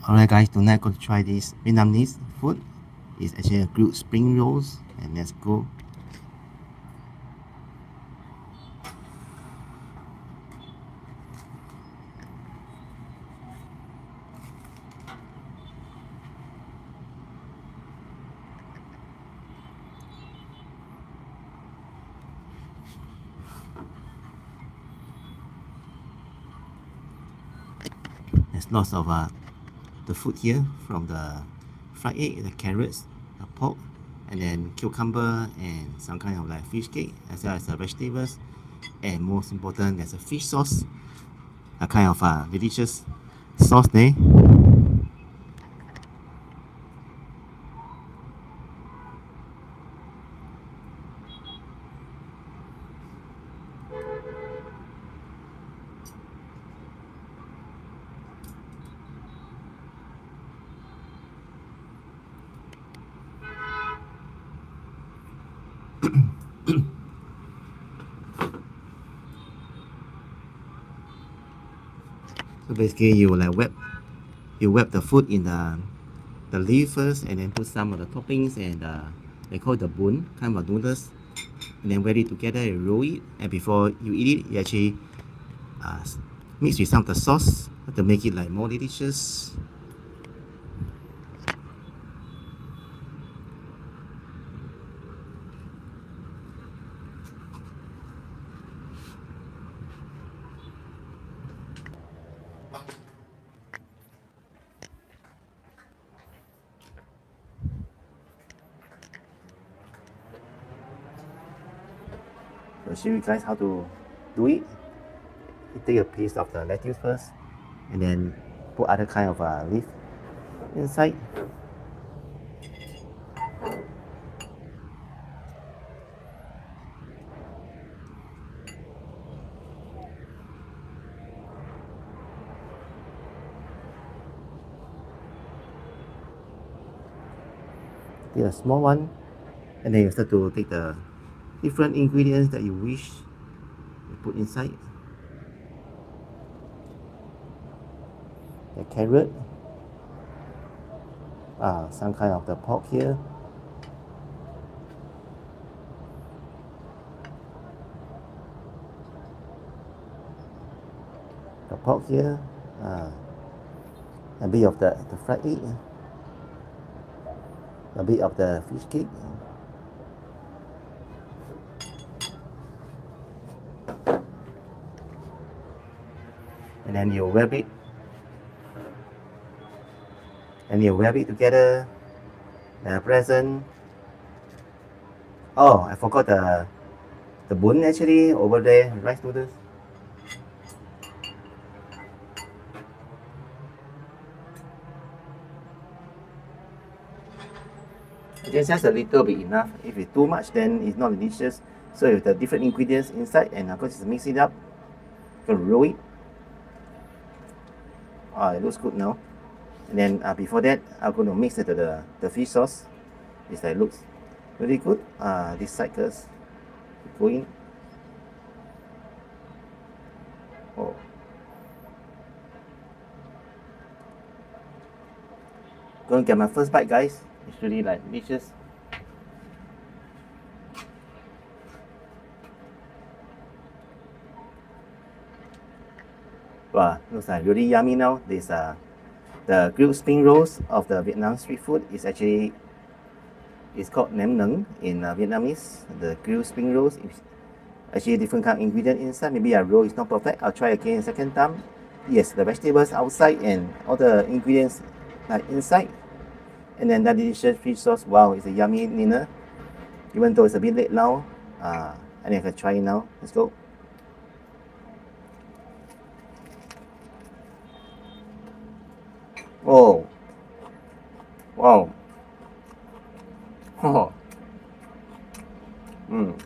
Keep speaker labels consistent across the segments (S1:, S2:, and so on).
S1: Alright guys, tonight I'm going to try this Vietnamese food. It's actually a grilled spring rolls, and let's go. There's lots of the food here, from the fried egg, the carrots, the pork, and then cucumber and some kind of like fish cake, as well as the vegetables, and most important, there's a fish sauce, a kind of delicious sauce there. So basically, you wrap the food in the leaf first, and then put some of the toppings and they call it the bun, kind of noodles, and then ready together. You roll it, and before you eat it, you actually uh, mix with some of the sauce to make it like more delicious. I'll show you guys how to do it. You take a piece of the lettuce first, and then put other kind of leaf inside. Take a small one, and then you start to take the different ingredients that you wish to put inside. The carrot, some kind of the pork here, the pork here, a bit of the fried egg, a bit of the fish cake, and then you wrap it, together. The present. Oh, I forgot the bun actually over there, rice noodles. Just a little bit enough. If it's too much, then it's not delicious. So with the different ingredients inside, and of course just mix it up. Gonna roll it. It looks good now. And then before that, I'm going to mix it to the fish sauce. This like looks really good. This side first. Go in. Oh. Gonna get my first bite, guys. It's really like delicious. Wow, looks like really yummy now. This the grilled spring rolls of the Vietnam street food is actually, it's called nem nướng in Vietnamese. The grilled spring rolls is actually different kind of ingredient inside. Maybe a roll is not perfect. I'll try again second time. Yes, the vegetables outside and all the ingredients like inside. And then that delicious fish sauce. Wow, it's a yummy dinner. Even though it's a bit late now, I think I can try it now. Let's go. Oh, wow. Oh. Mm.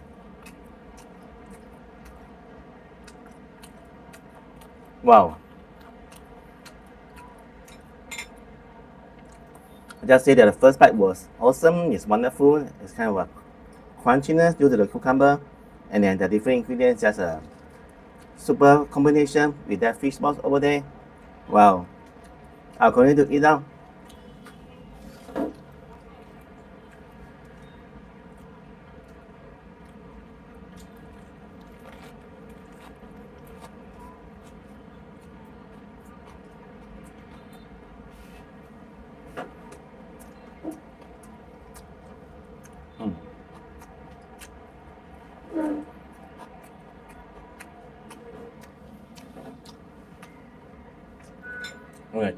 S1: Wow. I just say that the first bite was awesome. It's wonderful. It's kind of a crunchiness due to the cucumber, and then the different ingredients, just a super combination with that fish sauce over there. Wow. I'll continue to eat now.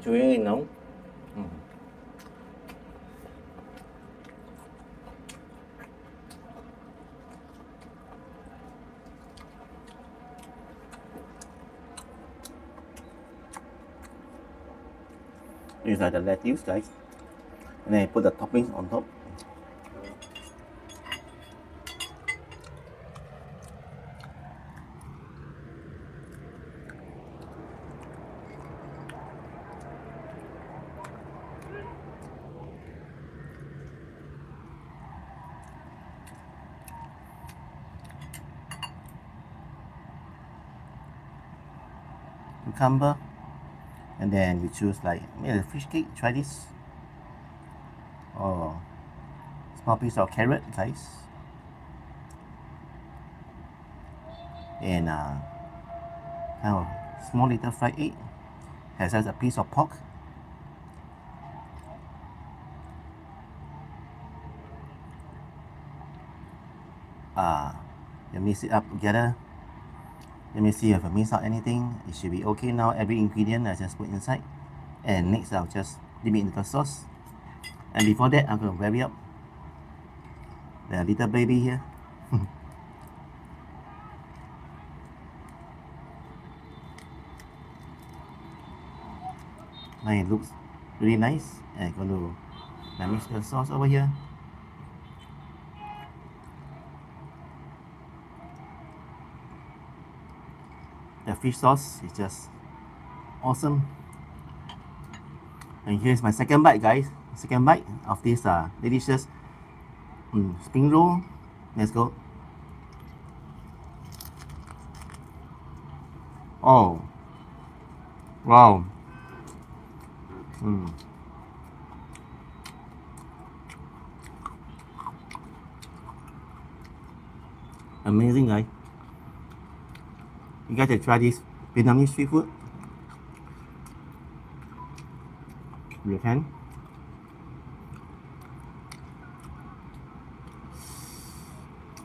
S1: Chewing nóng. These are the lettuce, guys. And then I put the toppings on top. Cucumber, and then you choose like maybe a fish cake. Try this. Oh, small piece of carrot, guys, and kind of small little fried egg. Has a piece of pork. You mix it up together. Let me see if I miss out anything. It should be okay now. Every ingredient I just put inside. And next I'll just dip it into the sauce. And before that, I'm going to vary up the little baby here. Now it looks really nice. And I'm going to mix the sauce over here. The fish sauce is just awesome. And here's my second bite, guys. Second bite of this delicious spring roll. Let's go. Oh, wow. Amazing, guys. You guys should try this Vietnamese street food. You can.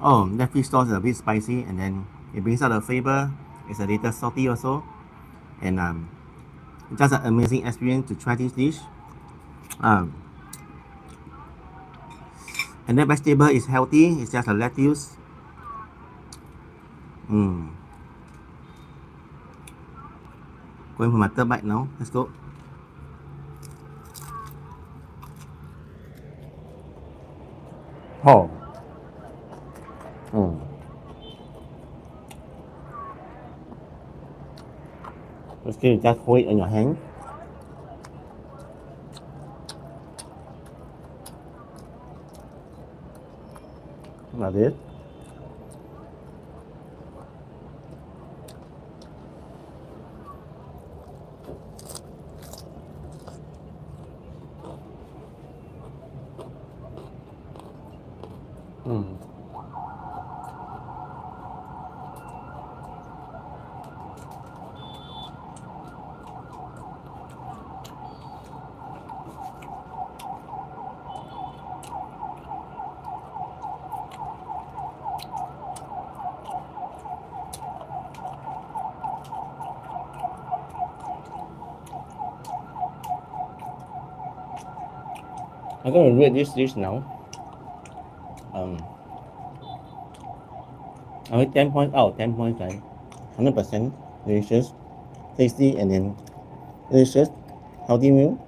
S1: Oh, that fish sauce is a bit spicy, and then it brings out the flavor. It's a little salty also, and just an amazing experience to try this dish. And the vegetable is healthy. It's just a lettuce. Going for my third bite now. Let's go. Oh. Basically, just hold it in your hand. Like this. I'm going to rate this dish now. I rate 10 points out of 10 points, right? 100% delicious, tasty, and then delicious, healthy meal.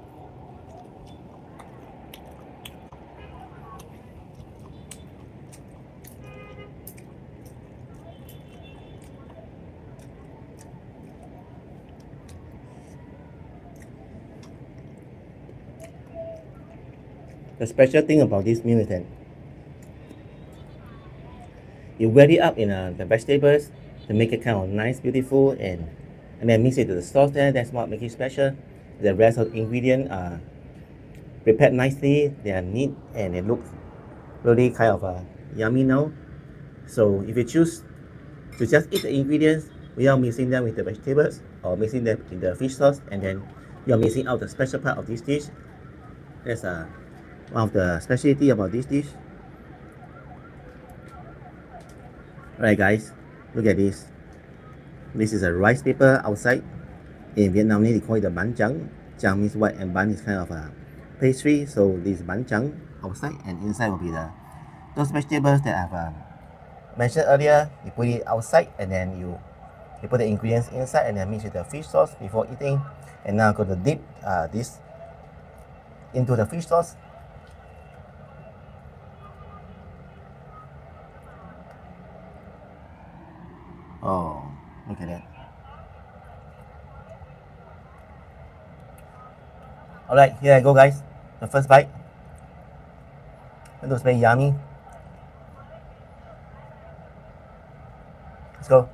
S1: The special thing about this meal is that you vary up in the vegetables to make it kind of nice, beautiful, and then mix it to the sauce there. That's what makes it special. The rest of the ingredients are prepared nicely. They are neat and it looks really kind of yummy now. So if you choose to just eat the ingredients without mixing them with the vegetables or mixing them in the fish sauce, and then you're missing out the special part of this dish. That's one of the specialty about this dish. Alright guys, look at this. This is a rice paper outside. In Vietnamese they call it the bánh trắng. Trắng means white and bánh is kind of a pastry. So this bánh trắng outside, and inside will be those vegetables that I've mentioned earlier. You put it outside and then you put the ingredients inside and then mix with the fish sauce before eating. And now I'm going to dip this into the fish sauce. Oh, look at that. Alright, here I go guys. The first bite. It looks very yummy. Let's go.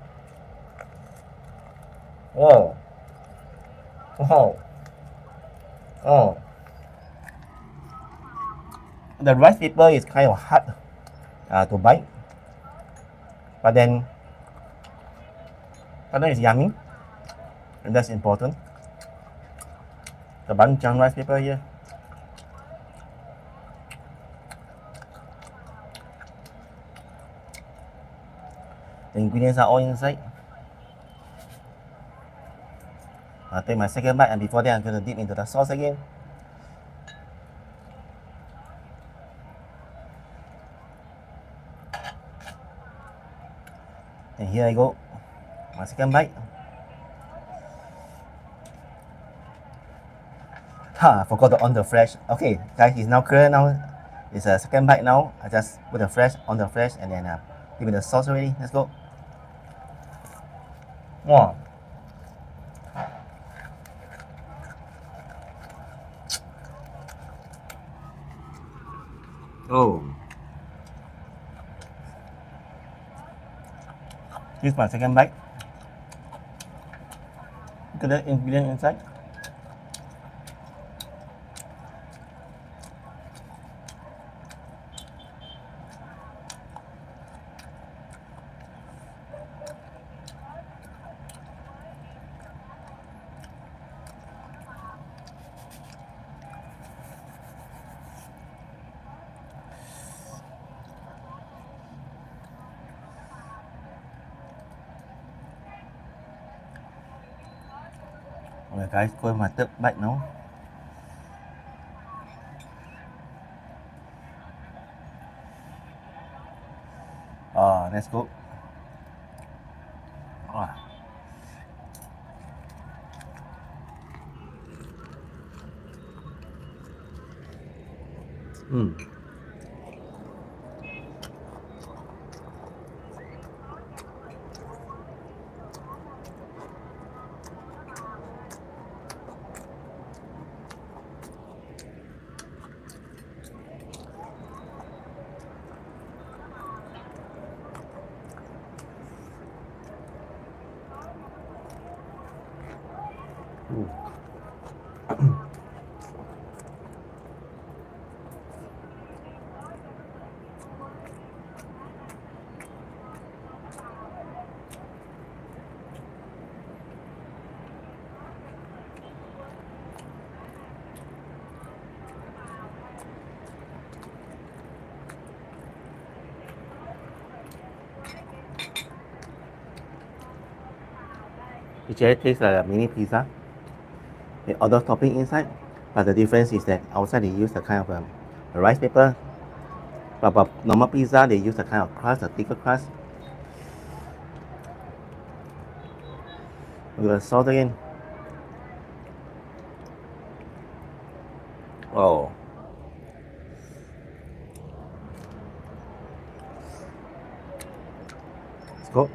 S1: Whoa. Oh. Oh. The rice paper is kind of hard to bite. But then it's yummy. And that's important. The bánh tráng rice paper here. The ingredients are all inside. I'll take my second bite, and before that I'm going to dip into the sauce again. And here I go, my second bite. I forgot to on the flash. Okay guys, it's now clear now. It's a second bite now. I just put the flash on the flash and then give it the sauce already. Let's go. Wow. Oh. This is my second bite. Look at the ingredient inside. Alright guys, go with my third bite now. Let's go. It just tastes like a mini pizza with other topping inside, but the difference is that outside they use the kind of rice paper, but normal pizza they use the kind of crust, a thicker crust. Look at the salt again. Oh. Let's go.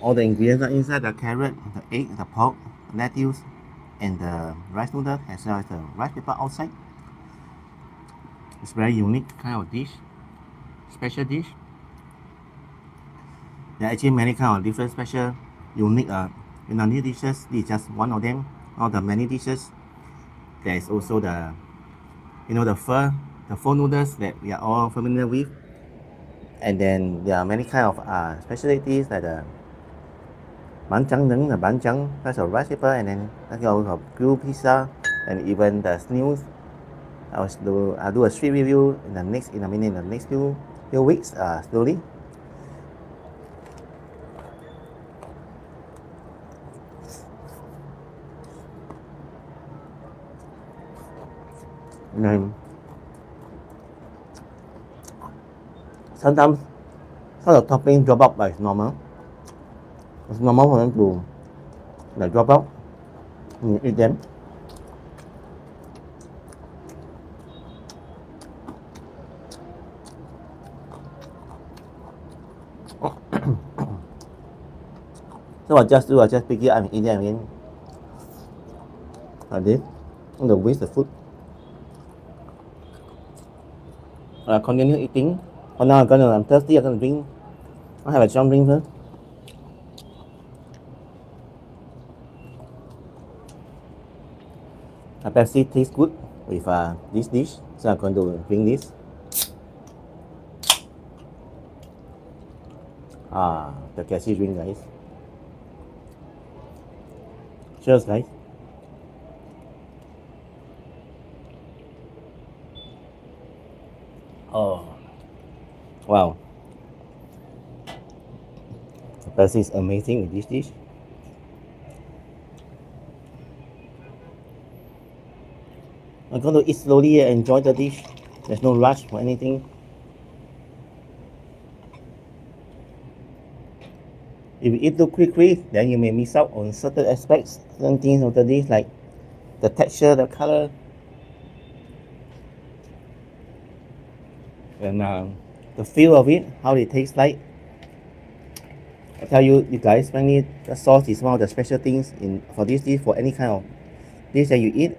S1: all the ingredients are inside: the carrot, the egg, the pork, lettuce, and the rice noodle, as well as the rice paper outside. It's very unique kind of dish, special dish. There are actually many kind of different special, unique Vietnamese dishes. This is just one of them. All the many dishes. There is also the, the pho noodles that we are all familiar with. And then there are many kind of specialties like the bánh tráng nướng, the bánh tráng, that's a rice paper, and then also grilled pizza, and even the snooze. I'll do a street review in the next few weeks slowly. And then sometimes some of the topping drop out like normal. It's normal for them to like drop out when you eat them. So I just pick it up and eat them again. Like this. I'm gonna waste the food. Continue eating. For now I'm thirsty, I'm gonna drink. I'll have a strong drink first. A Pepsi tastes good with this dish, so I'm going to drink this. The cashew drink, guys. Cheers, guys. Oh, wow. The Pepsi is amazing with this dish. I'm going to eat slowly and enjoy the dish. There's no rush or anything. If you eat too quickly, then you may miss out on certain aspects, certain things of the dish, like the texture, the color, and the feel of it, how it tastes like. I tell you guys, frankly, the sauce is one of the special things for this dish, for any kind of dish that you eat.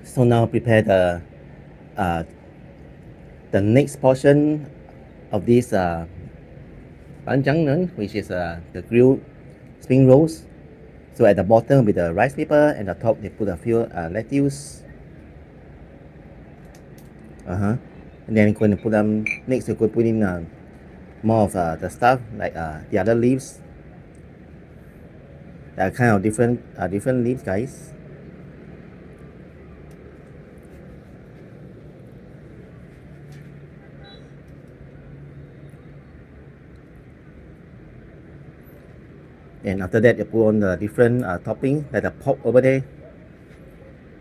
S1: So now prepare the next portion of this bánh tráng nướng, which is the grilled spring rolls. So at the bottom with the rice paper, and the top they put a few lettuce. And then you're going to put them next. You're going to put in more of the stuff like the other leaves. There are kind of different leaves, guys. And after that, you put on the different topping, like the pork over there.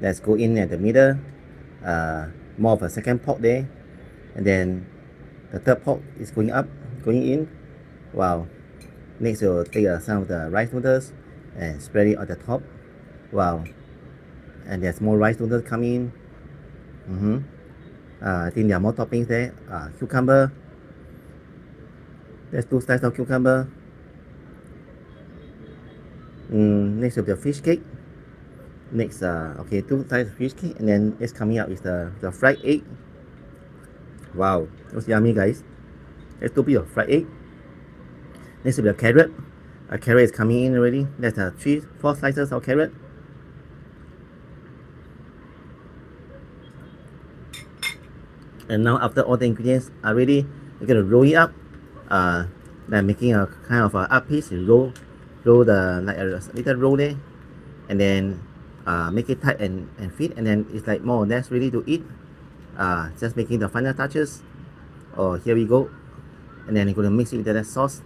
S1: Let's go in at the middle. More of a second pork there, and then the third pork is going in. Wow. Next, you'll take some of the rice noodles and spread it on the top. Wow. And there's more rice noodles coming in. I think there are more toppings there. Cucumber. There's 2 slices of cucumber. Next, with the fish cake. Next, 2 slices of fish cake, and then it's coming out with the fried egg. Wow, that's yummy, guys. There's 2 pieces of fried egg. Next, with the carrot. A carrot is coming in already. That's 4 slices of carrot. And now, after all the ingredients are ready, you're gonna roll it up. Like making a kind of a up piece. You roll the like a little roll there, and then make it tight and fit, and then it's like more or less ready to eat. Just making the final touches. Oh, here we go. And then you're gonna mix it with that sauce,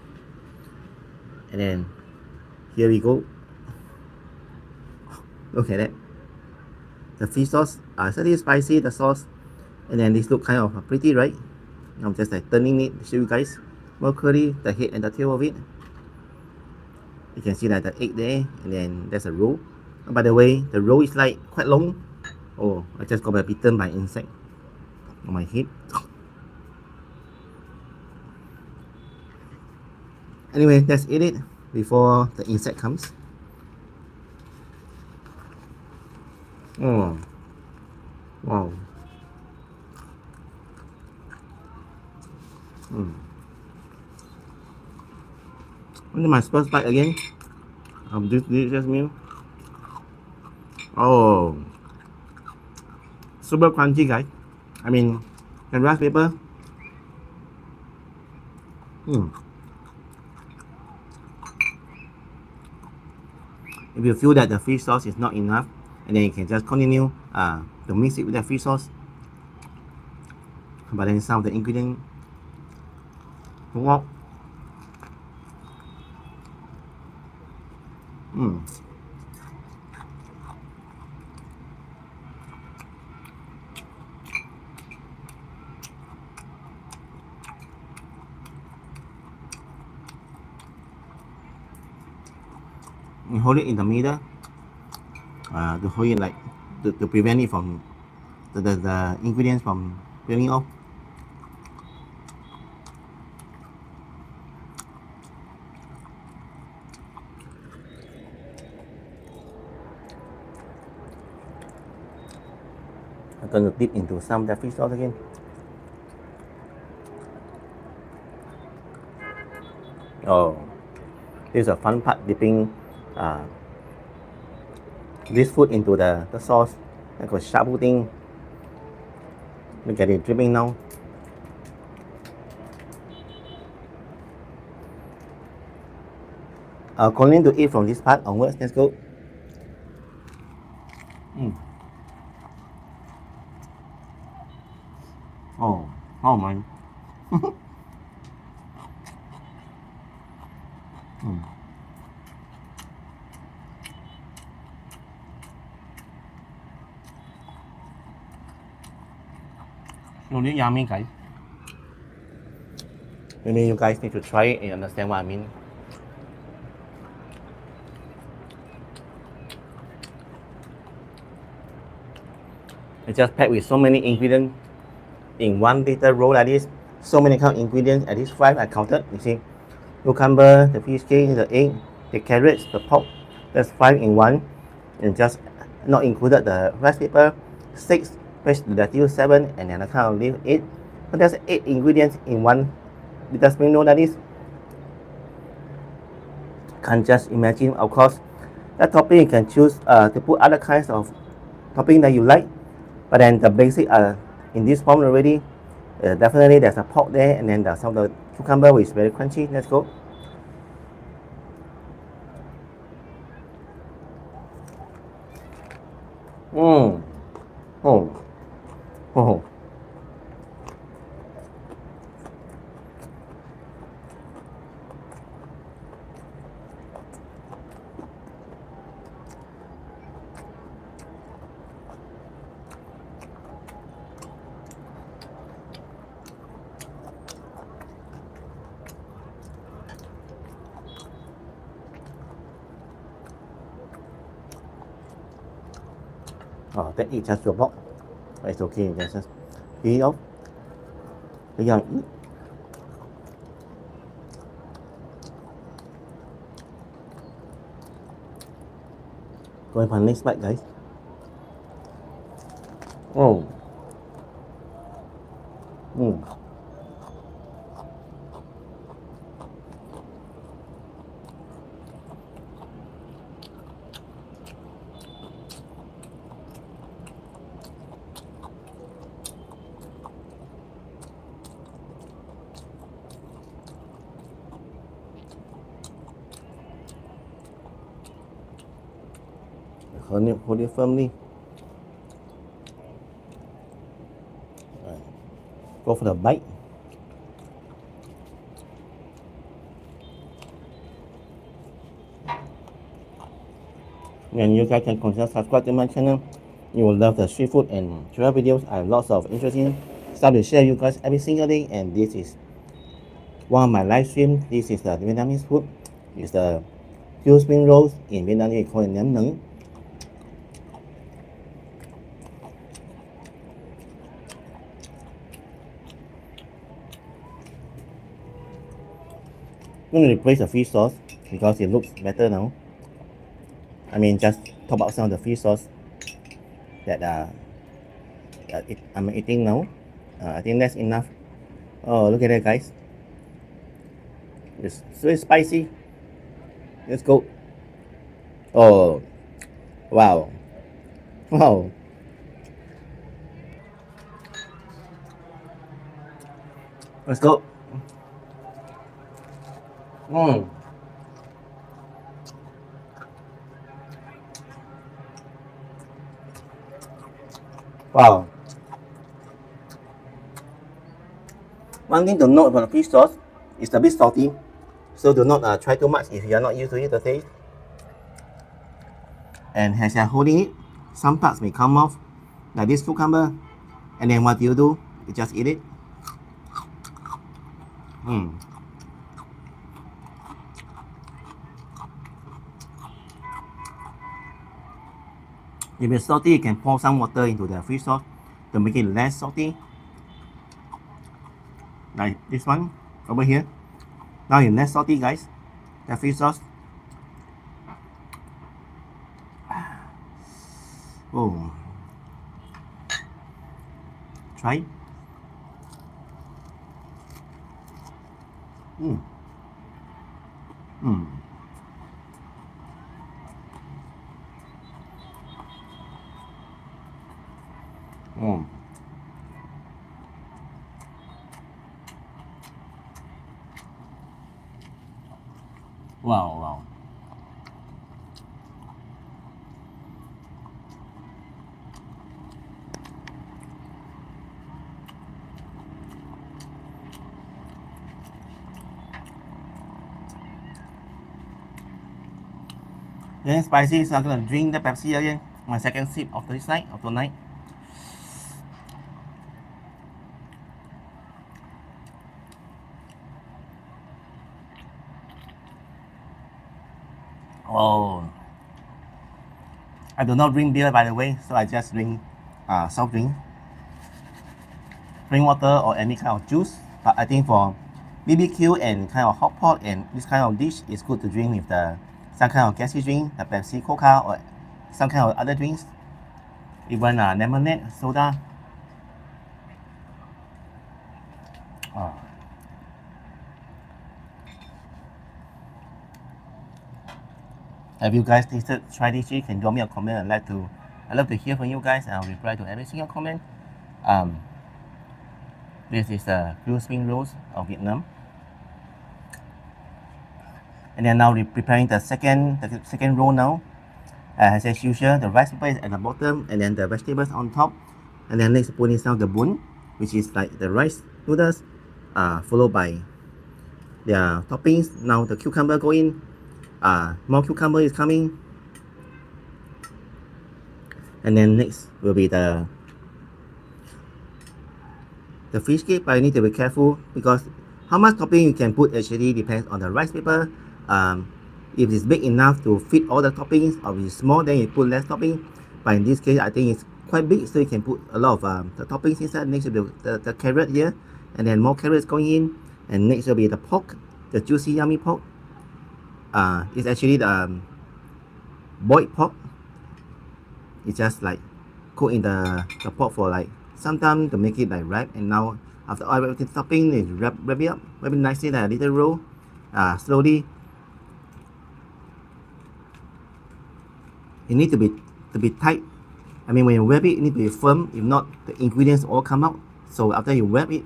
S1: and then here we go. Look at that. The fish sauce slightly spicy, the sauce, and then this look kind of pretty, right? I'm just like turning it to show you guys more clearly the head and the tail of it. You can see that the egg there, and then there's a roll. By the way, the roll is like quite long. Oh, I just got bitten by insect on my head. Anyway, let's eat it before the insect comes. Oh, wow. This is my first bite again of this delicious meal. Oh, super crunchy, guys. I mean, the rice paper. If you feel that the fish sauce is not enough, and then you can just continue to mix it with the fish sauce. But then some of the ingredients come out. You hold it in the middle to hold it like to prevent it from the ingredients from peeling off. I'm going to dip into some of the fish sauce again. Oh, this is a fun part, dipping this food into the sauce. I got shabu thing. Look at it dripping now. I'll continue to eat from this part onwards. Let's go. Oh my. Really yummy, guys. Maybe you guys need to try it and understand what I mean. It's just packed with so many ingredients in 1 liter roll like this. So many kind of ingredients, at least 5 I counted. You see, cucumber, the fish cake, the egg, the carrots, the pork. That's 5 in 1, and just not included the rice paper. 6, vegetable 7, and then I kind of leave 8. So there's 8 ingredients in 1 liter spring roll like this. Can't just imagine. Of course, that topping you can choose to put other kinds of topping that you like, but then the basic in this form already. Definitely there's a pork there, and then there's some of the cucumber which is very crunchy. Let's go. Oh. Oh, that is just your pork. It's okay, just peel it off. Bây giờ going for next bite, guys. Oh. Hold it firmly. Go for the bite. And you guys can consider subscribe to my channel. You will love the street food and travel videos. I have lots of interesting start to share with you guys every single day, and this is one of my live stream. This is the Vietnamese food. It's the grilled spring rolls. In Vietnamese, we call it nem nướng. I'm going to replace the fish sauce because it looks better now. I mean, just top out some of the fish sauce that I'm eating now. I think that's enough. Oh, look at that, guys. It's very spicy. Let's go. Oh, wow. Wow. Let's go. Mmm. Wow. One thing to note about the fish sauce is a bit salty, so do not try too much if you are not used to it, the taste. And as you're holding it, some parts may come off, like this cucumber, and then what you do, you just eat it. Mm. If it's salty, you can pour some water into the fish sauce to make it less salty. Like this one over here. Now it's less salty, guys. The fish sauce. Oh, try. Mm. Mm. Mm. Wow, wow. Then spicy, so I'm gonna drink the Pepsi again. My second sip of this night, of tonight. Oh, I do not drink beer, by the way, so I just drink soft drink, plain water or any kind of juice. But I think for BBQ and kind of hot pot and this kind of dish, it's good to drink with some kind of gassy drink, the Pepsi, Coca, or some kind of other drinks, even lemonade, soda. Oh. Have you guys tried this? You can drop me a comment. I love to hear from you guys, and I'll reply to every single comment. This is the grilled spring rolls of Vietnam. And then now we're preparing the second roll now. As usual, the rice paper is at the bottom, and then the vegetables on top. And then next put in down the bun, which is like the rice noodles, followed by the toppings. Now the cucumber go in. More cucumber is coming, and then next will be the fish cake. But you need to be careful because how much topping you can put actually depends on the rice paper. If it's big enough to fit all the toppings, or if it's small, then you put less topping. But in this case, I think it's quite big, so you can put a lot of the toppings inside. Next will be the carrot here, and then more carrots going in, and next will be the pork, the juicy yummy pork. It's actually the boiled pork. It's just like cook in the pot for like some time to make it like wrap, and now after all everything topping, it wrap it up very nicely like a little roll. Slowly. It needs to be tight. I mean, when you wrap it, it needs to be firm. If not, the ingredients all come out. So after you wrap it,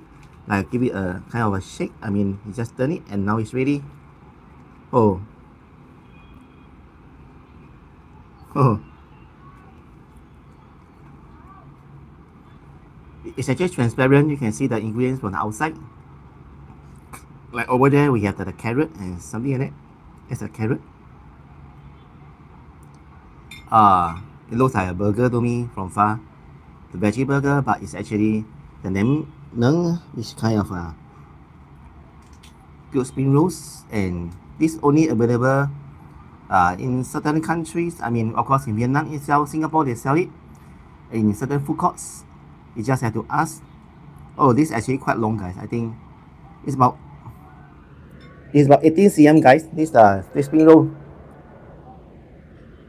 S1: like give it a kind of a shake. I mean, you just turn it, and now it's ready. Oh. Oh. It's actually transparent. You can see the ingredients from the outside. Like over there, we have the carrot and something like that. It's a carrot. It looks like a burger to me from far. The veggie burger, but it's actually the nem nướng, which kind of grilled spring rolls, and this only available in certain countries. I mean, of course, in Vietnam itself, Singapore, they sell it in certain food courts. You just have to ask. Oh, this is actually quite long, guys. I think it's about 18 cm, guys. This spring roll.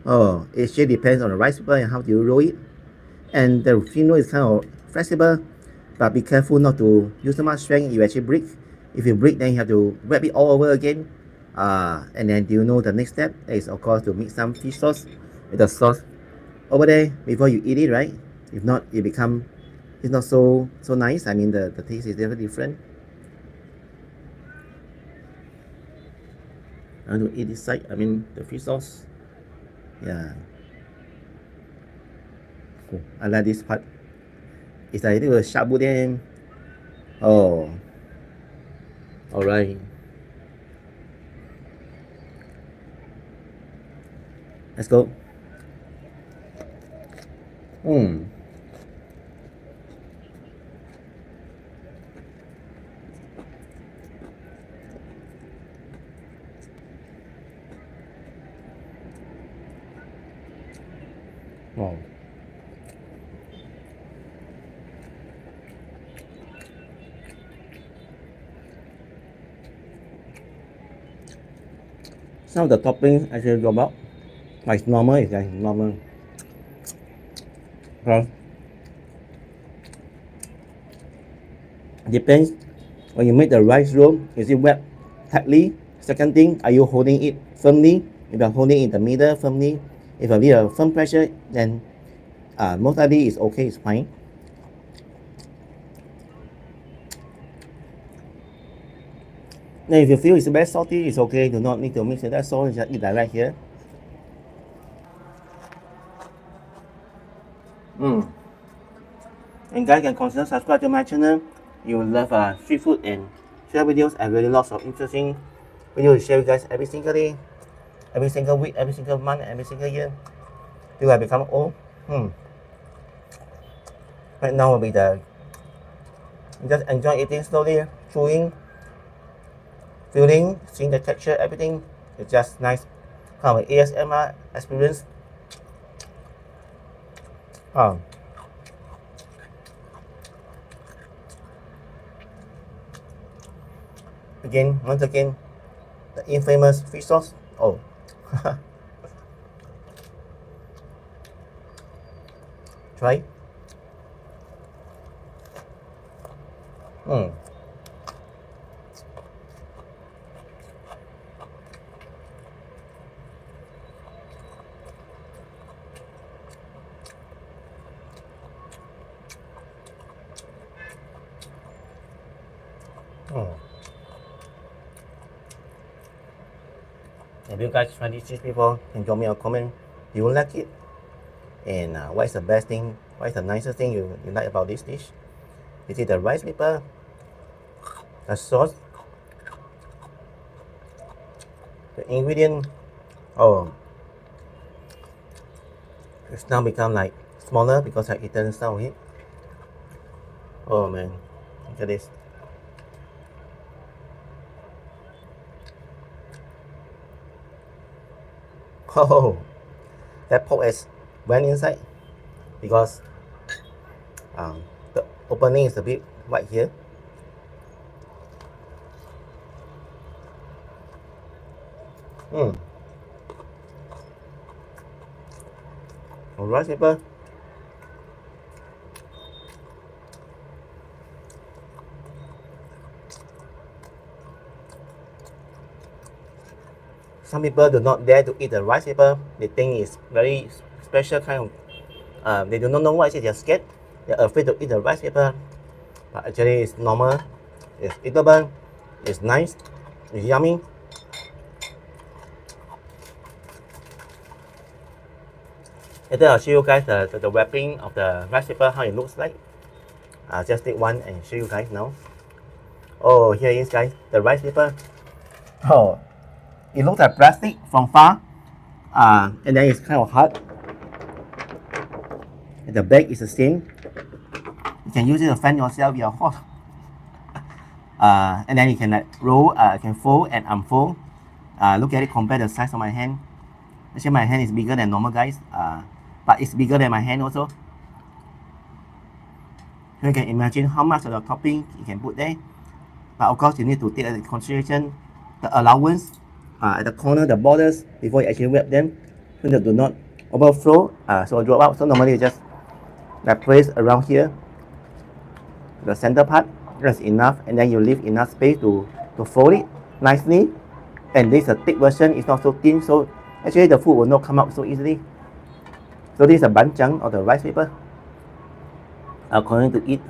S1: Oh, it actually depends on the rice paper and how do you roll it. And the spring roll is kind of flexible, but be careful not to use too much strength. You actually break. If you break, then you have to wrap it all over again. And then do you know the next step is, of course, to mix some fish sauce with the sauce over there before you eat it, right? If not, it's not so nice. I mean, the taste is definitely different. I want to eat this side. I mean, the fish sauce. Yeah. Oh, I like this part. It's like a little sharp boudin. Oh. Alright. Let's go. Wow. Some of the toppings actually drop out. Like normal, it's like normal. Well, depends when you make the rice roll, is it wet tightly? Second thing, are you holding it firmly? If you're holding it in the middle firmly, if you have a firm pressure, then most likely it's okay, it's fine. Then if you feel it's very salty, it's okay. Do not need to mix it that salt, just eat direct here. And guys, can consider subscribe to my channel. You will love street food and share videos. I really lots of interesting videos to share with you guys every single day, every single week, every single month, every single year. Till I become old. Right now will be just enjoy eating slowly, chewing, feeling, seeing the texture, everything. It's just nice kind of ASMR experience. Once again, the infamous fish sauce. Oh. Try. If you guys try this dish before, can drop me a comment. Do you like it? And what is the best thing? What is the nicest thing you like about this dish? Is it the rice paper, the sauce, the ingredient? Oh, it's now become like smaller because I eaten some of it. Oh man, look at this. Oh, that pork is went inside because the opening is a bit wide here. Rice paper. Some people do not dare to eat the rice paper. They think it's very special kind of. They do not know what it is. They're scared. They're afraid to eat the rice paper. But actually, it's normal. It's eatable. It's nice. It's yummy. Later, I'll show you guys the wrapping of the rice paper, how it looks like. I'll just take one and show you guys now. Oh, here it is, guys. The rice paper. Oh. It looks like plastic from far, and then it's kind of hard. And the bag is the same. You can use it to fan yourself if you're hot, And then you can like roll, can fold and unfold. Look at it, compare the size of my hand. Actually, my hand is bigger than normal, guys. But it's bigger than my hand also. So you can imagine how much of the topping you can put there. But of course, you need to take into consideration the allowance at the corner, the borders, before you actually wrap them, so that do not overflow, so drop out. So normally you just like place around here, the center part, that's enough, and then you leave enough space to fold it nicely. And this is a thick version, it's not so thin, so actually the food will not come out so easily. So this is a banchang of the rice paper. I'm going to eat.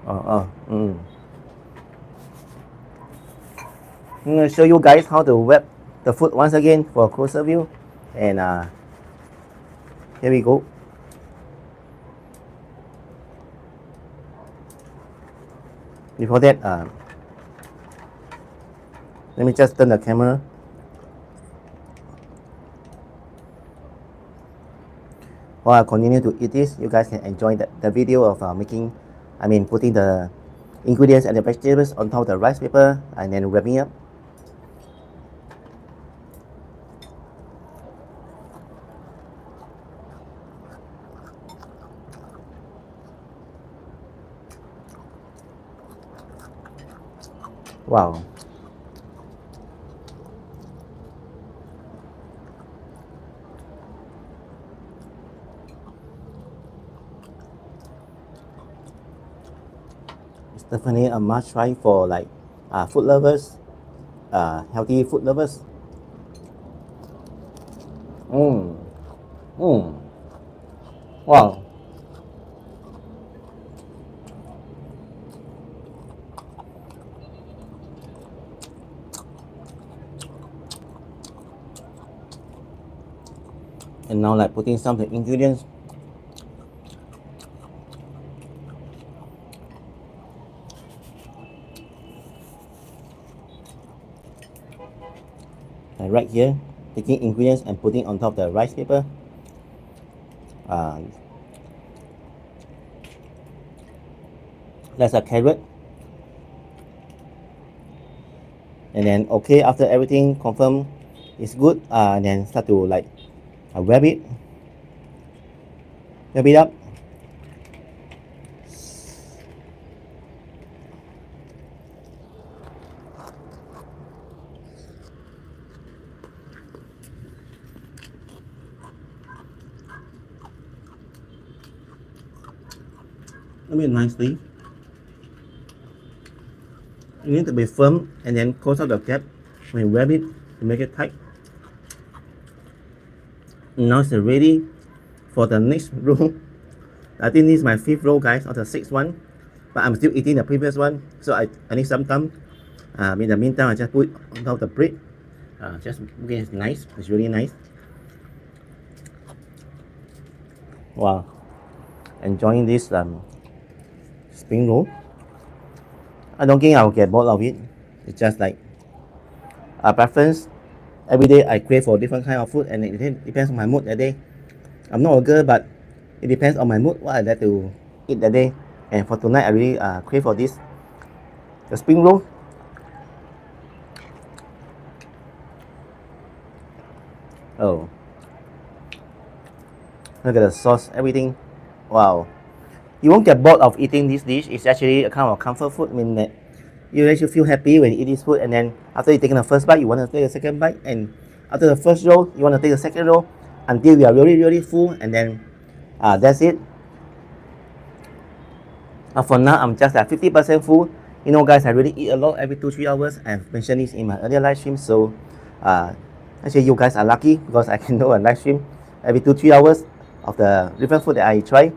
S1: I'm going to show you guys how to wrap the food once again for a closer view. And here we go. Before that, let me just turn the camera. While I continue to eat this, you guys can enjoy the video of putting the ingredients and the vegetables on top of the rice paper and then wrapping up. Wow. It's definitely a must try for like food lovers, healthy food lovers. Wow. And now like putting some of the ingredients. And right here, taking ingredients and putting on top of the rice paper. That's a carrot. And then okay, after everything confirm is good, and then start to like wrap it up. Wrap it nicely. You need to be firm and then close up the cap when you wrap it to make it tight. Now it's ready for the next roll. I think this is my 5th roll, guys, or the 6th one, but I'm still eating the previous one, so I need some time. In the meantime, I just put it on top of the bread. Just okay, it's nice. It's really nice. Wow, enjoying this spring roll. I don't think I'll get bored of it. It's just like a preference. Every day I crave for different kind of food, and it depends on my mood that day. I'm not a girl, but it depends on my mood what I like to eat that day. And for tonight, I really crave for this, the spring roll. Oh, look at the sauce, everything. Wow, you won't get bored of eating this dish. It's actually a kind of comfort food. I mean that you actually feel happy when you eat this food, and then after you taking the first bite, you want to take the second bite, and after the first roll, you want to take the second roll until you are really full, and then that's it. For now, I'm just at 50% full. You know, guys, I really eat a lot every 2-3 hours. I've mentioned this in my earlier live stream, so actually you guys are lucky because I can do a live stream every 2-3 hours of the different food that I try.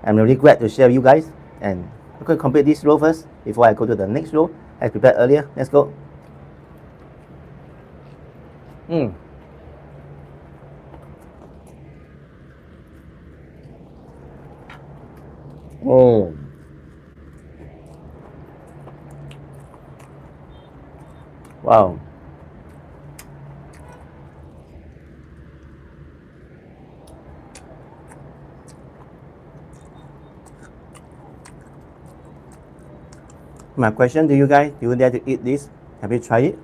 S1: I'm really glad to share with you guys, and I'm going to complete this roll first before I go to the next roll I prepared earlier. Let's go. Oh. Wow. My question to you guys, do you dare to eat this? Have you tried it?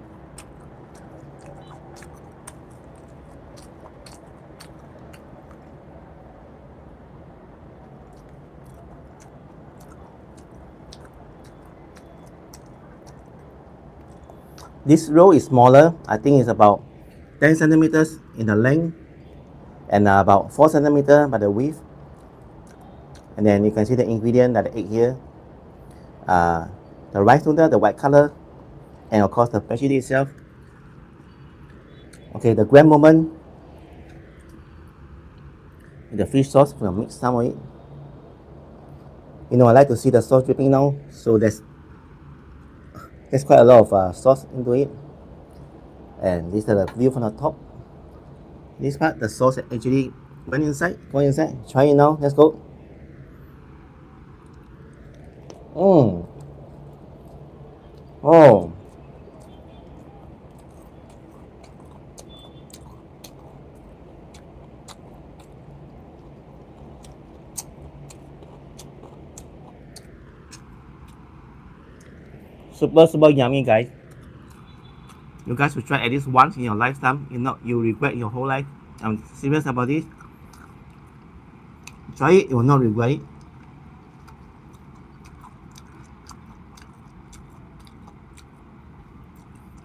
S1: This roll is smaller. I think it's about 10 centimeters in the length and about 4 centimeters by the width. And then you can see the ingredient that the egg here, the rice noodle, the white color, and of course the veggie itself. Okay, the grand moment, the fish sauce, we'll mix some of it. You know, I like to see the sauce dripping now, so there's quite a lot of sauce into it. And this is the view from the top. This part, the sauce actually went inside. Go inside. Try it now. Let's go. Oh. Super yummy, guys. You guys should try at least once in your lifetime. If not, you regret your whole life. I'm serious about this. Try it, you will not regret it.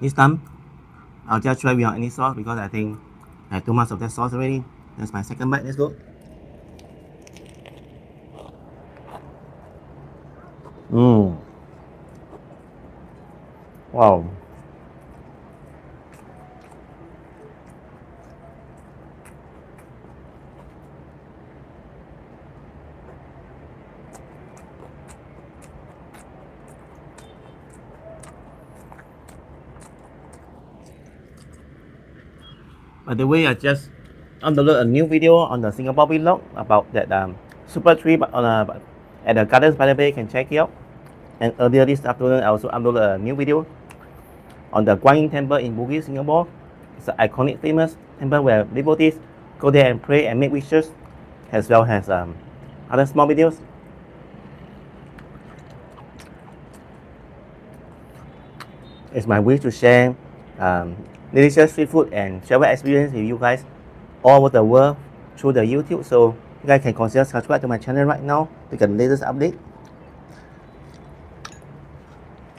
S1: This time, I'll just try without any sauce because I think I had too much of that sauce already. That's my second bite. Let's go. Wow. By the way, I just uploaded a new video on the Singapore vlog about that super trip on at the Gardens by the Bay. You can check it out. And earlier this afternoon, I also uploaded a new video on the Guan Temple in Bugis, Singapore. It's an iconic, famous temple where devotees go there and pray and make wishes, as well as other small videos. It's my wish to share delicious street food and travel experience with you guys all over the world through the YouTube. So you guys can consider subscribe to my channel right now to get the latest update.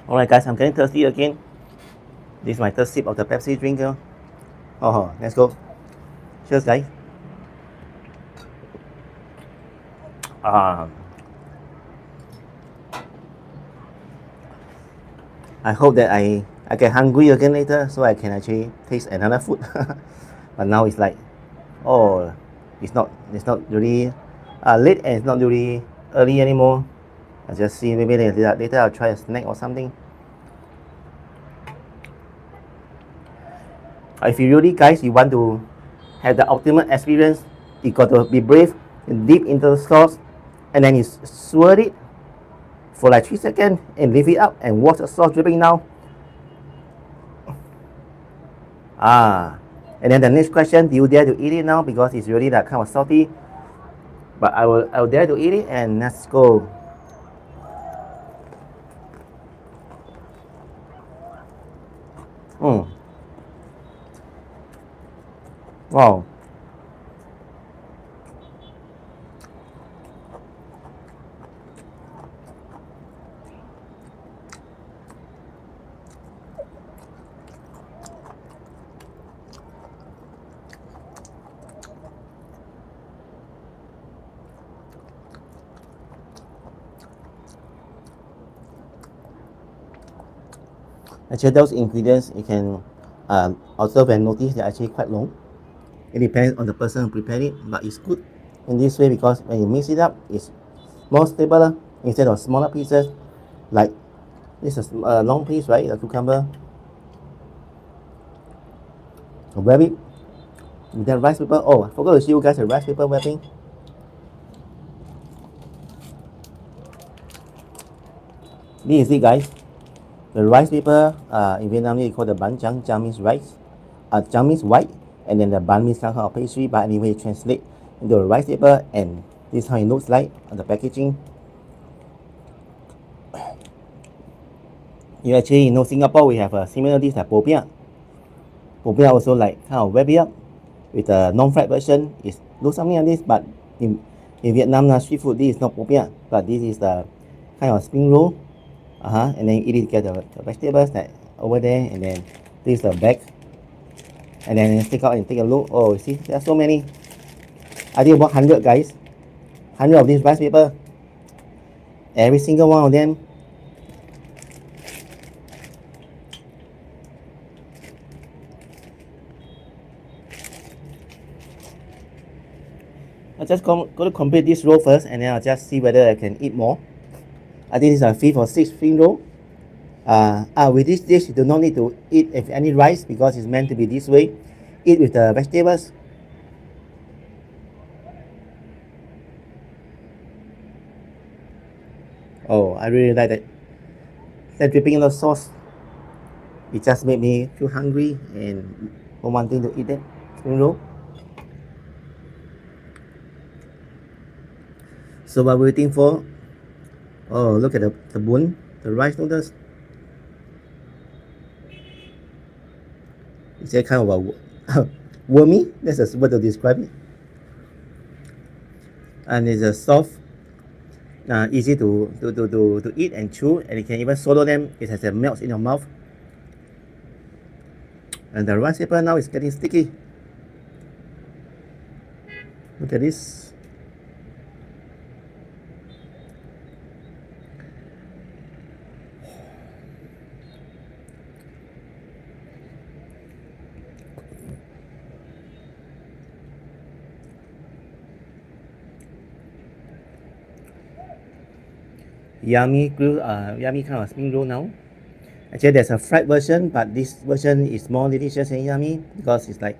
S1: Alright guys, I'm getting thirsty again. This is my third sip of the Pepsi drink. Oh, let's go. Cheers guys. I hope that I get hungry again later so I can actually taste another food. But now it's like, oh, it's not really late and it's not really early anymore. I just see maybe later I'll try a snack or something. If you really guys you want to have the ultimate experience, you got to be brave and dip into the sauce and then you swirl it for like 3 seconds and leave it up and watch the sauce dripping now. And then the next question, do you dare to eat it now because it's really that kind of salty? But I will dare to eat it and let's go. Wow. Actually, those ingredients you can observe and notice they're actually quite long. It depends on the person who prepared it, but it's good in this way because when you mix it up, it's more stable instead of smaller pieces. Like this is a long piece, right? The cucumber. Wrap it with that rice paper. Oh, I forgot to show you guys the rice paper wrapping. This is it, guys. The rice paper in Vietnamese we call the bánh tráng. Tráng means rice. Tráng means white, and then the bánh means some kind of pastry. But anyway, translate into a rice paper, and this is how it looks like on the packaging. You actually know Singapore we have a similar dish like popiah. Popiah also like kind of wrap it up with a non-fried version. It looks something like this, but in Vietnam, street food this is not popiah, but this is the kind of spring roll. And then you eat it together the vegetables that over there, and then this is the back, and then take out and take a look. Oh, you see, there are so many. I think about 100 guys, 100 of these rice paper. Every single one of them. I'll just go to complete this roll first, and then I'll just see whether I can eat more. I think this is a 5th or 6th spring roll. With this dish, you do not need to eat with any rice because it's meant to be this way. Eat with the vegetables. Oh, I really like that. That dripping in the sauce. It just made me feel hungry and wanting to eat that spring roll. So while we're waiting for, oh, look at the bone, the rice noodles. It's a kind of a wormy. That's a word to describe it. And it's a soft, easy to eat and chew, and you can even swallow them. It has a melts in your mouth. And the rice paper now is getting sticky. Look at this. Yummy kind of spring roll now. Actually, there's a fried version, but this version is more delicious and yummy because it's like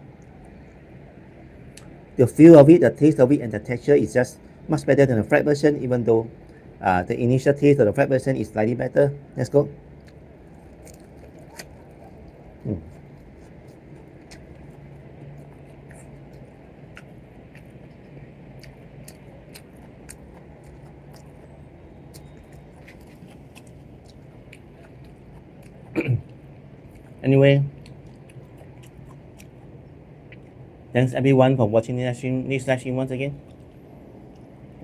S1: the feel of it, the taste of it, and the texture is just much better than the fried version. Even though the initial taste of the fried version is slightly better. Let's go. Anyway, thanks everyone for watching this live stream once again.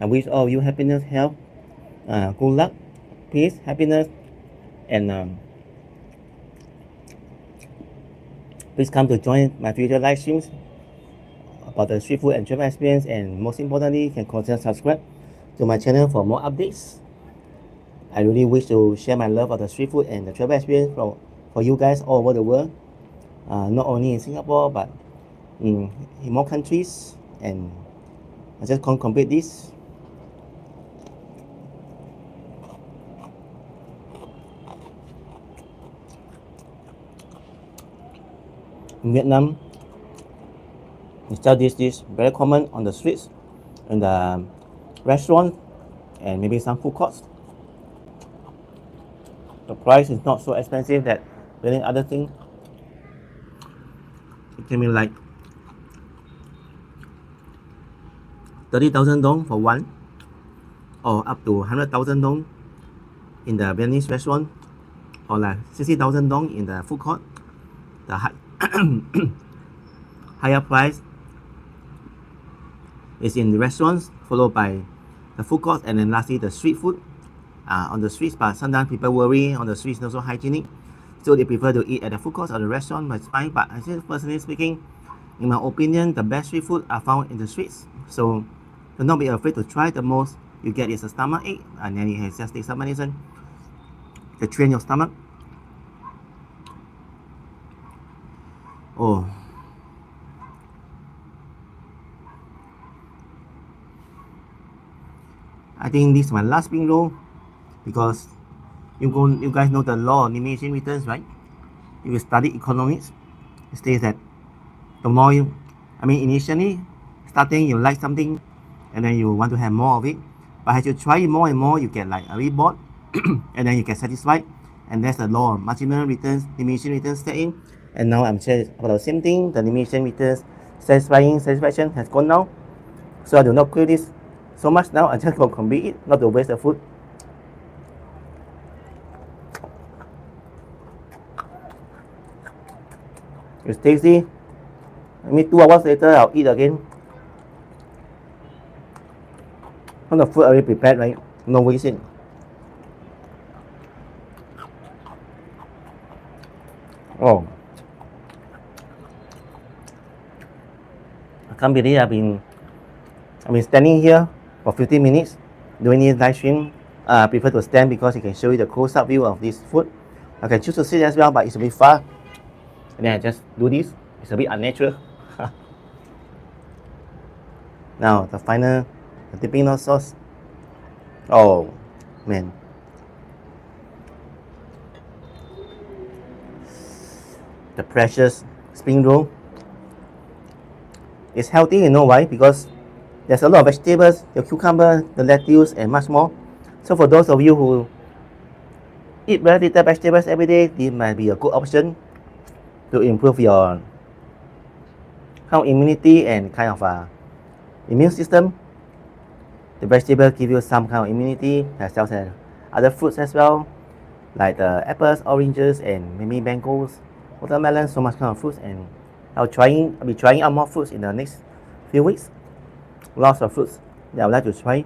S1: I wish all of you happiness, health, good luck, peace, happiness, and please come to join my future live streams about the street food and travel experience. And most importantly, you can consider subscribe to my channel for more updates. I really wish to share my love of the street food and the travel experience for you guys all over the world, not only in Singapore but in more countries. And I just can't complete this. In Vietnam, we sell this dish very common on the streets, in the restaurants, and maybe some food courts. The price is not so expensive that any other thing. It can be like 30,000 dong for one, or up to 100,000 dong in the Vietnamese restaurant, or like 60,000 dong in the food court. The higher price is in the restaurants, followed by the food court, and then lastly the street food on the streets. But sometimes people worry on the streets not so hygienic, so they prefer to eat at the food courts or the restaurant. But it's fine. But I say, personally speaking, in my opinion, the best street food are found in the streets. So do not be afraid to try. The most you get is a stomach ache, and then you can just take some medicine to train your stomach. Oh, I think this is my last spring roll, because you guys know the law of diminishing returns, right? If you study economics, it states that the more initially starting you like something, and then you want to have more of it, but as you try it more and more, you get like a really bored, and then you get satisfied, and that's the law of marginal returns, diminishing returns set in. And now I'm saying about the same thing. The diminishing returns satisfaction has gone now, so I do not cook this so much now. I just go complete it, not to waste the food. It's tasty. Maybe 2 hours later, I'll eat again. When the food already prepared, right? No wasting. Oh, I can't believe I've been standing here for 15 minutes doing this live stream. I prefer to stand because it can show you the close-up view of this food. I can choose to sit as well, but it's a bit far. And then I just do this. It's a bit unnatural. Now the final, the dipping sauce. Oh man, the precious spring roll. It's healthy, you know why? Because there's a lot of vegetables, the cucumber, the lettuce, and much more. So for those of you who eat very little vegetables every day, this might be a good option to improve your kind of immunity and kind of immune system. The vegetable give you some kind of immunity as well as other fruits as well, like the apples, oranges, and maybe mangoes, watermelon, so much kind of fruits. And I'll be trying out more fruits in the next few weeks. Lots of fruits that I would like to try.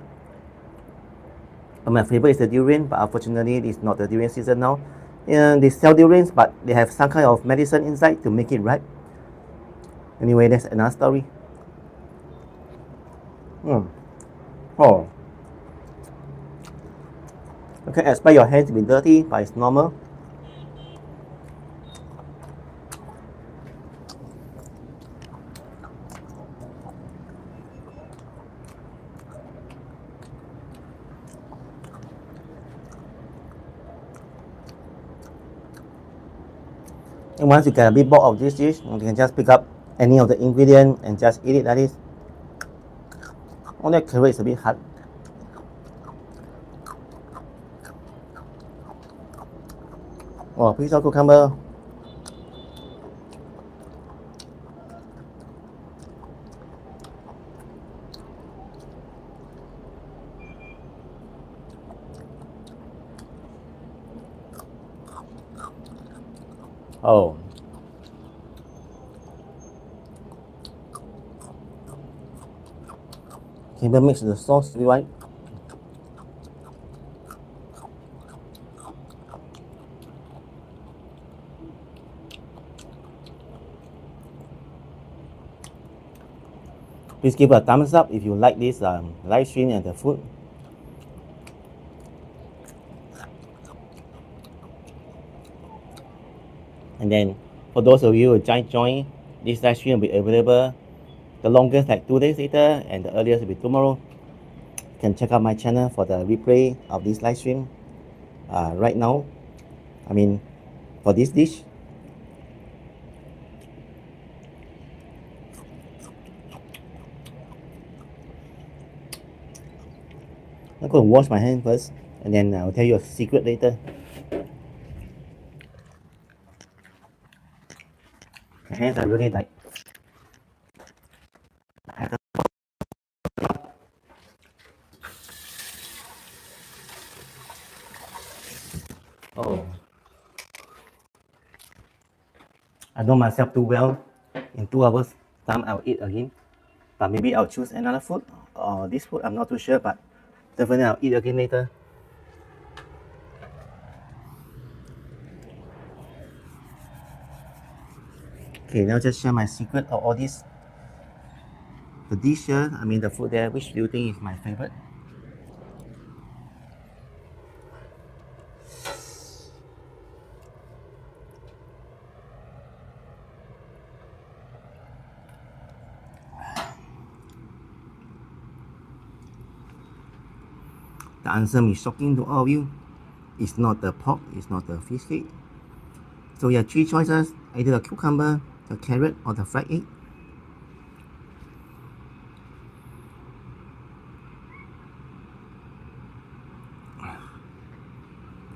S1: But my favorite is the durian, but unfortunately it's not the durian season now. And they sell durians, but they have some kind of medicine inside to make it ripe. Anyway, that's another story. Oh, you can expect your hands to be dirty, but it's normal. And once you get a bit bored of this dish, you can just pick up any of the ingredient and just eat it like this. Oh, that carrot is a bit hard. Oh, piece of cucumber. Oh. Can you mix the sauce to be right? Please give a thumbs up if you like this live stream and the food. And then for those of you who join, this live stream will be available the longest like 2 days later, and the earliest will be tomorrow. You can check out my channel for the replay of this live stream right now. I mean, for this dish. I'm going to wash my hands first, and then I'll tell you a secret later. My hands are really like. Oh, I know myself too well. In 2 hours time, I'll eat again. But maybe I'll choose another food or this food. I'm not too sure, but definitely I'll eat again later. Okay, now just share my secret of all this. The dish here, I mean the food there, which do you think is my favorite? The answer is shocking to all of you. It's not the pork, it's not the fish cake. So you have 3 choices, either the cucumber, the carrot, or the fried egg.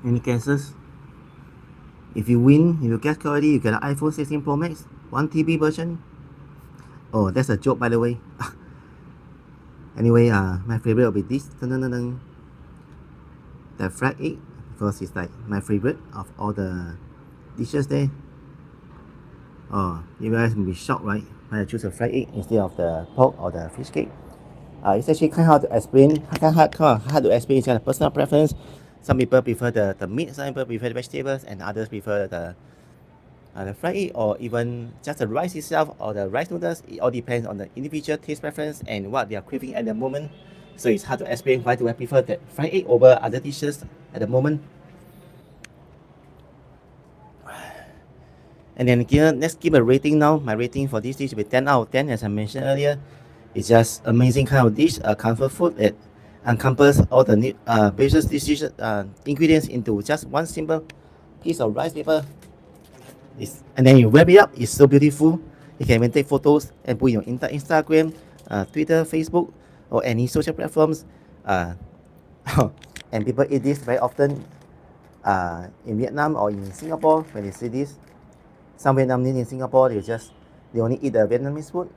S1: Any guesses? If you win, if you guess correctly, you get an iPhone 16 Pro Max, 1 TB version. Oh, that's a joke by the way. Anyway, my favorite will be this. The fried egg, because it's like my favorite of all the dishes there. Oh, you guys will be shocked, right? When I choose a fried egg instead of the pork or the fish cake. It's actually kind of hard to explain. Hard to explain. It's kind of personal preference. Some people prefer the meat, some people prefer the vegetables, and others prefer the fried egg or even just the rice itself or the rice noodles. It all depends on the individual taste preference and what they are craving at the moment. So it's hard to explain why do I prefer that fried egg over other dishes at the moment. And then here, let's give a rating now. My rating for this dish will be 10 out of 10, as I mentioned earlier. It's just amazing kind of dish, a comfort food that encompasses all the basic dishes, ingredients into just one simple piece of rice paper. And then you wrap it up. It's so beautiful. You can even take photos and put it on Instagram, Twitter, Facebook, or any social platforms. Uh, and people eat this very often in Vietnam or in Singapore. When they see this, some Vietnamese in Singapore, they only eat the Vietnamese food.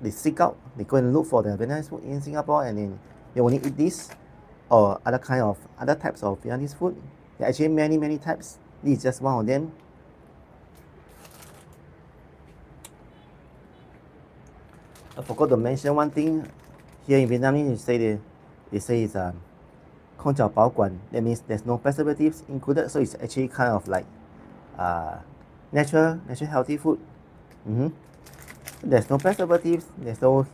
S1: They seek out, they go and look for the Vietnamese food in Singapore, and then they only eat this or other types of Vietnamese food. There are actually many types. This is just one of them. I forgot to mention one thing. Here in Vietnamese, they say it's không chào bảo quản. That means there's no preservatives included, so it's actually kind of like natural healthy food. There's no preservatives, there's no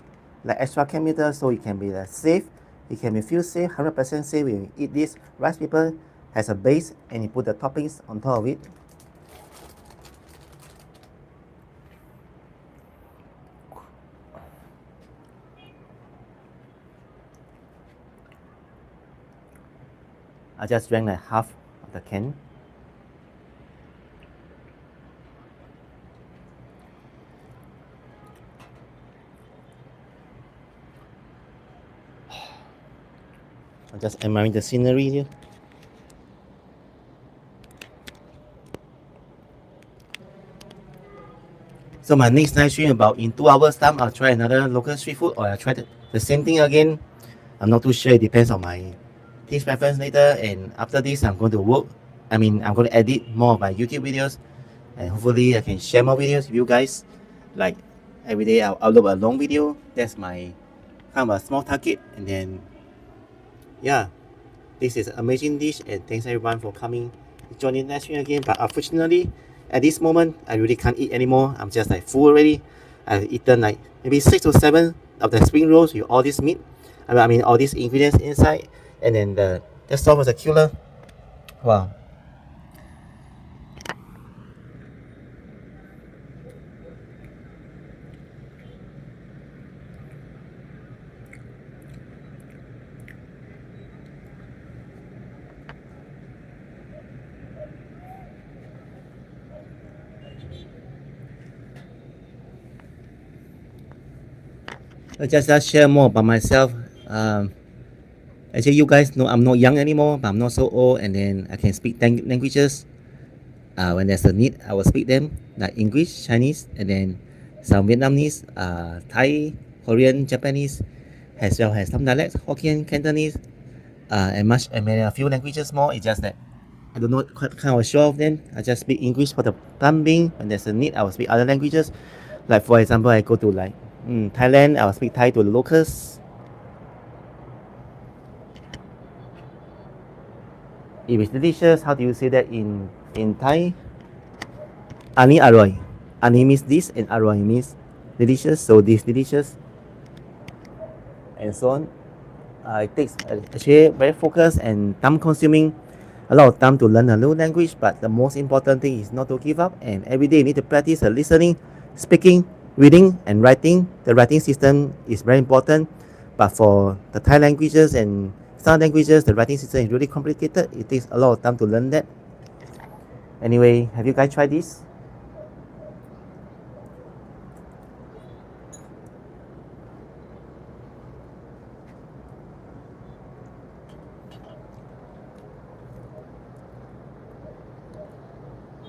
S1: like extra chemicals, so it can be safe. It can be feel safe, 100% safe when you eat this. Rice paper has a base and you put the toppings on top of it. I just drank like half of the can. I'm just admiring the scenery here. So my next live stream, about in 2 hours time, I'll try another local street food, or I'll try the same thing again. I'm not too sure. It depends on my taste preference later. And after this, I'm going to I'm going to edit more of my YouTube videos, and hopefully I can share more videos with you guys. Like every day, I'll upload a long video. That's my kind of a small target. And then, yeah, this is an amazing dish. And thanks everyone for coming to join in live stream again. But unfortunately, at this moment, I really can't eat anymore. I'm just like full already. I've eaten like maybe 6 or 7 of the spring rolls with all this meat. All these ingredients inside, and then the sauce was a killer. Wow. I just share more about myself. Actually, you guys know I'm not young anymore, but I'm not so old, and then I can speak 10 languages. When there's a need, I will speak them, like English, Chinese, and then some Vietnamese, Thai, Korean, Japanese, as well as some dialects, Hokkien, Cantonese, and a few languages more. It's just that I don't know what kind of show of them. I just speak English for the time being. When there's a need, I will speak other languages. Like for example, I go to Thailand, I will speak Thai to the locals. If it's delicious, how do you say that in Thai? Ani aroy. Ani means this and aroy means delicious. So this delicious and so on. It takes actually very focused and time consuming, a lot of time to learn a new language. But the most important thing is not to give up. And every day you need to practice listening, speaking, reading, and writing. The writing system is very important. But for the Thai languages and some languages, the writing system is really complicated. It takes a lot of time to learn that. Anyway, have you guys tried this?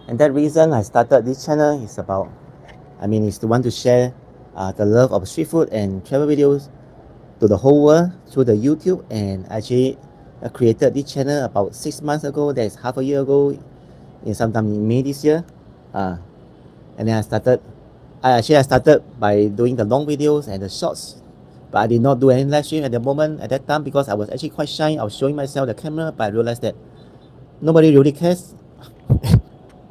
S1: And that reason I started this channel is is to want to share the love of street food and travel videos to the whole world through the YouTube. And actually I created this channel about 6 months ago. That's half a year ago, sometime in May this year. And then I started by doing the long videos and the shorts, but I did not do any live stream at the moment at that time because I was actually quite shy. I was showing myself the camera, but I realized that nobody really cares.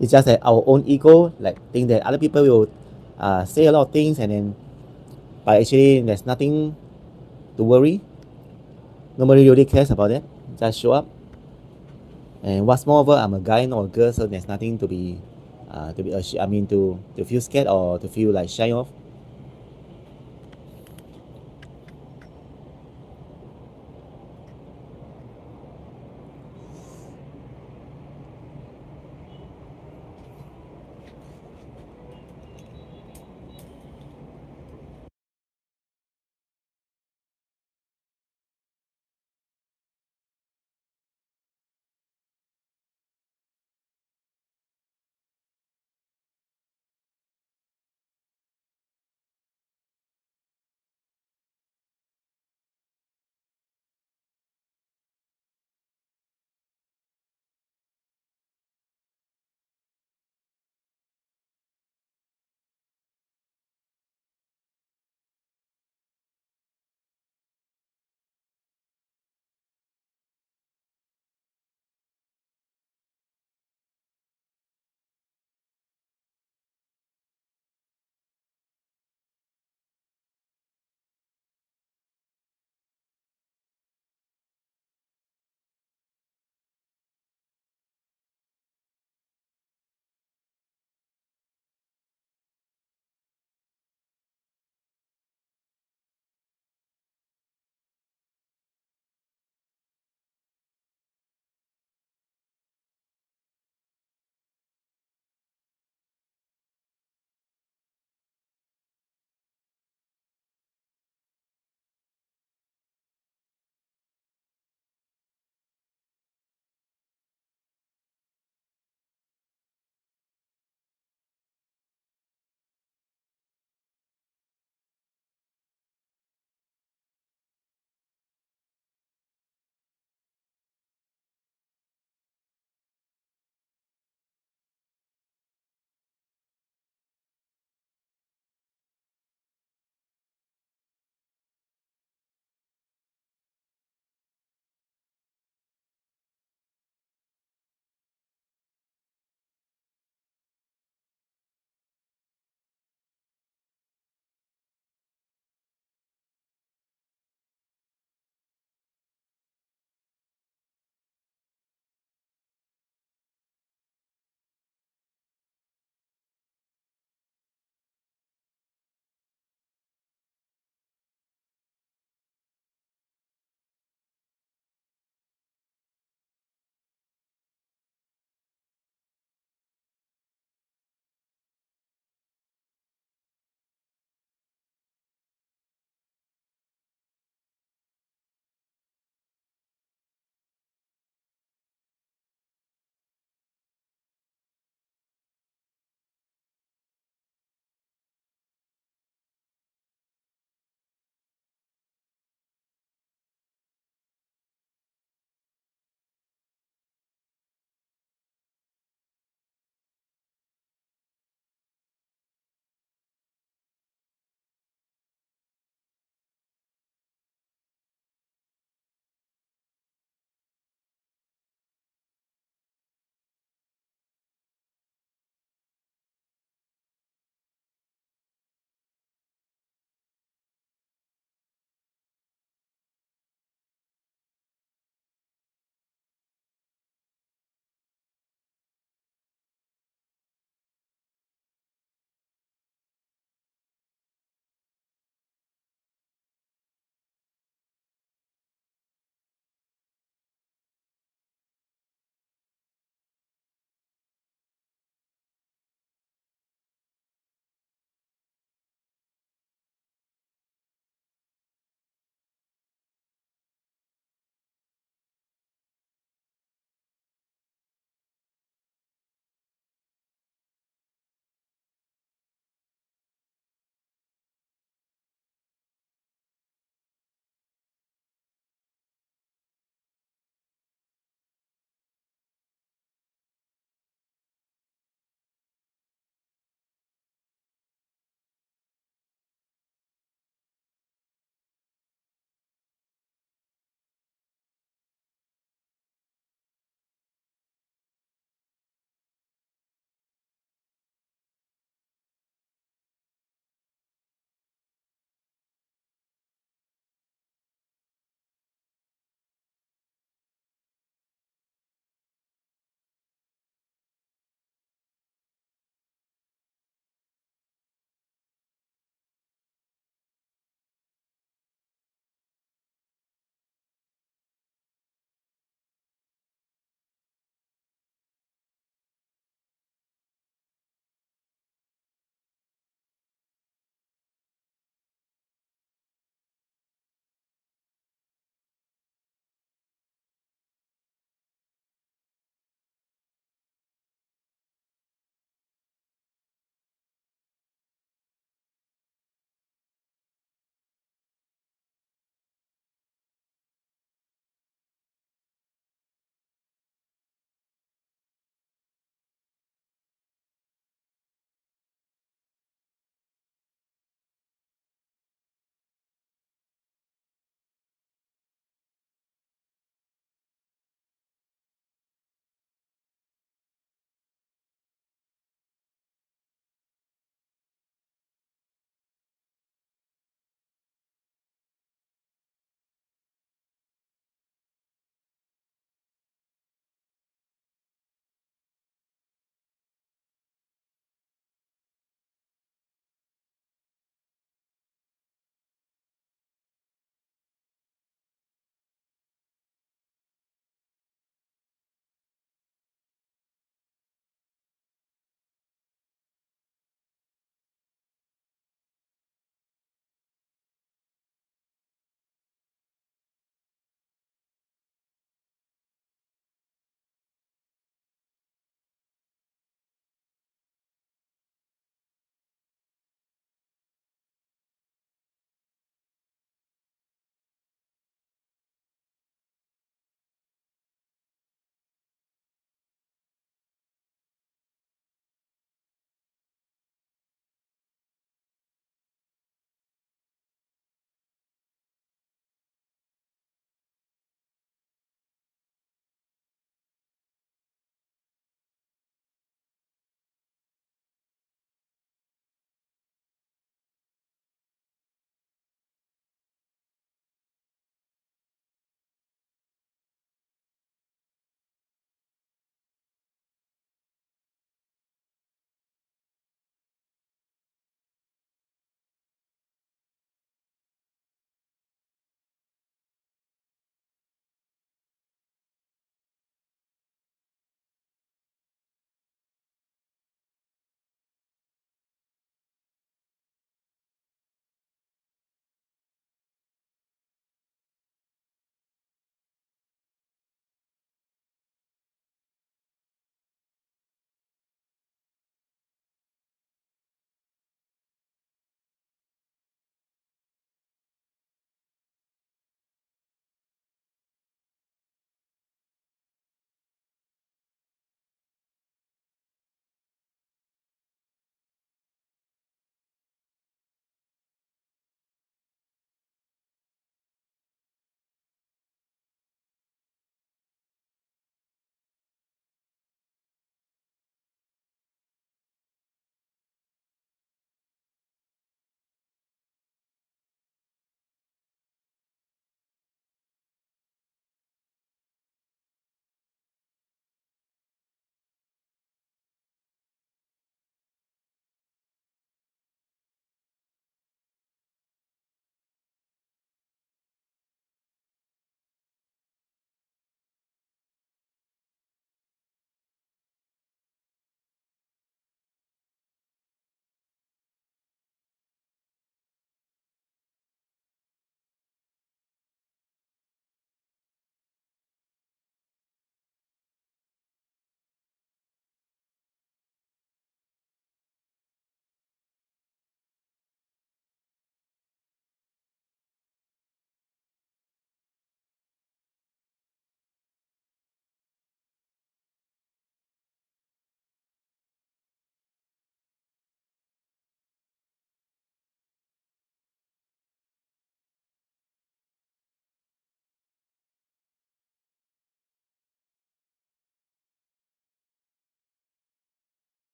S1: It's just that our own ego, like think that other people will say a lot of things, and then but actually there's nothing to worry. Nobody really cares about that. Just show up. And what's moreover, I'm a guy, not a girl, so there's nothing to be I mean to feel scared or to feel like shy of.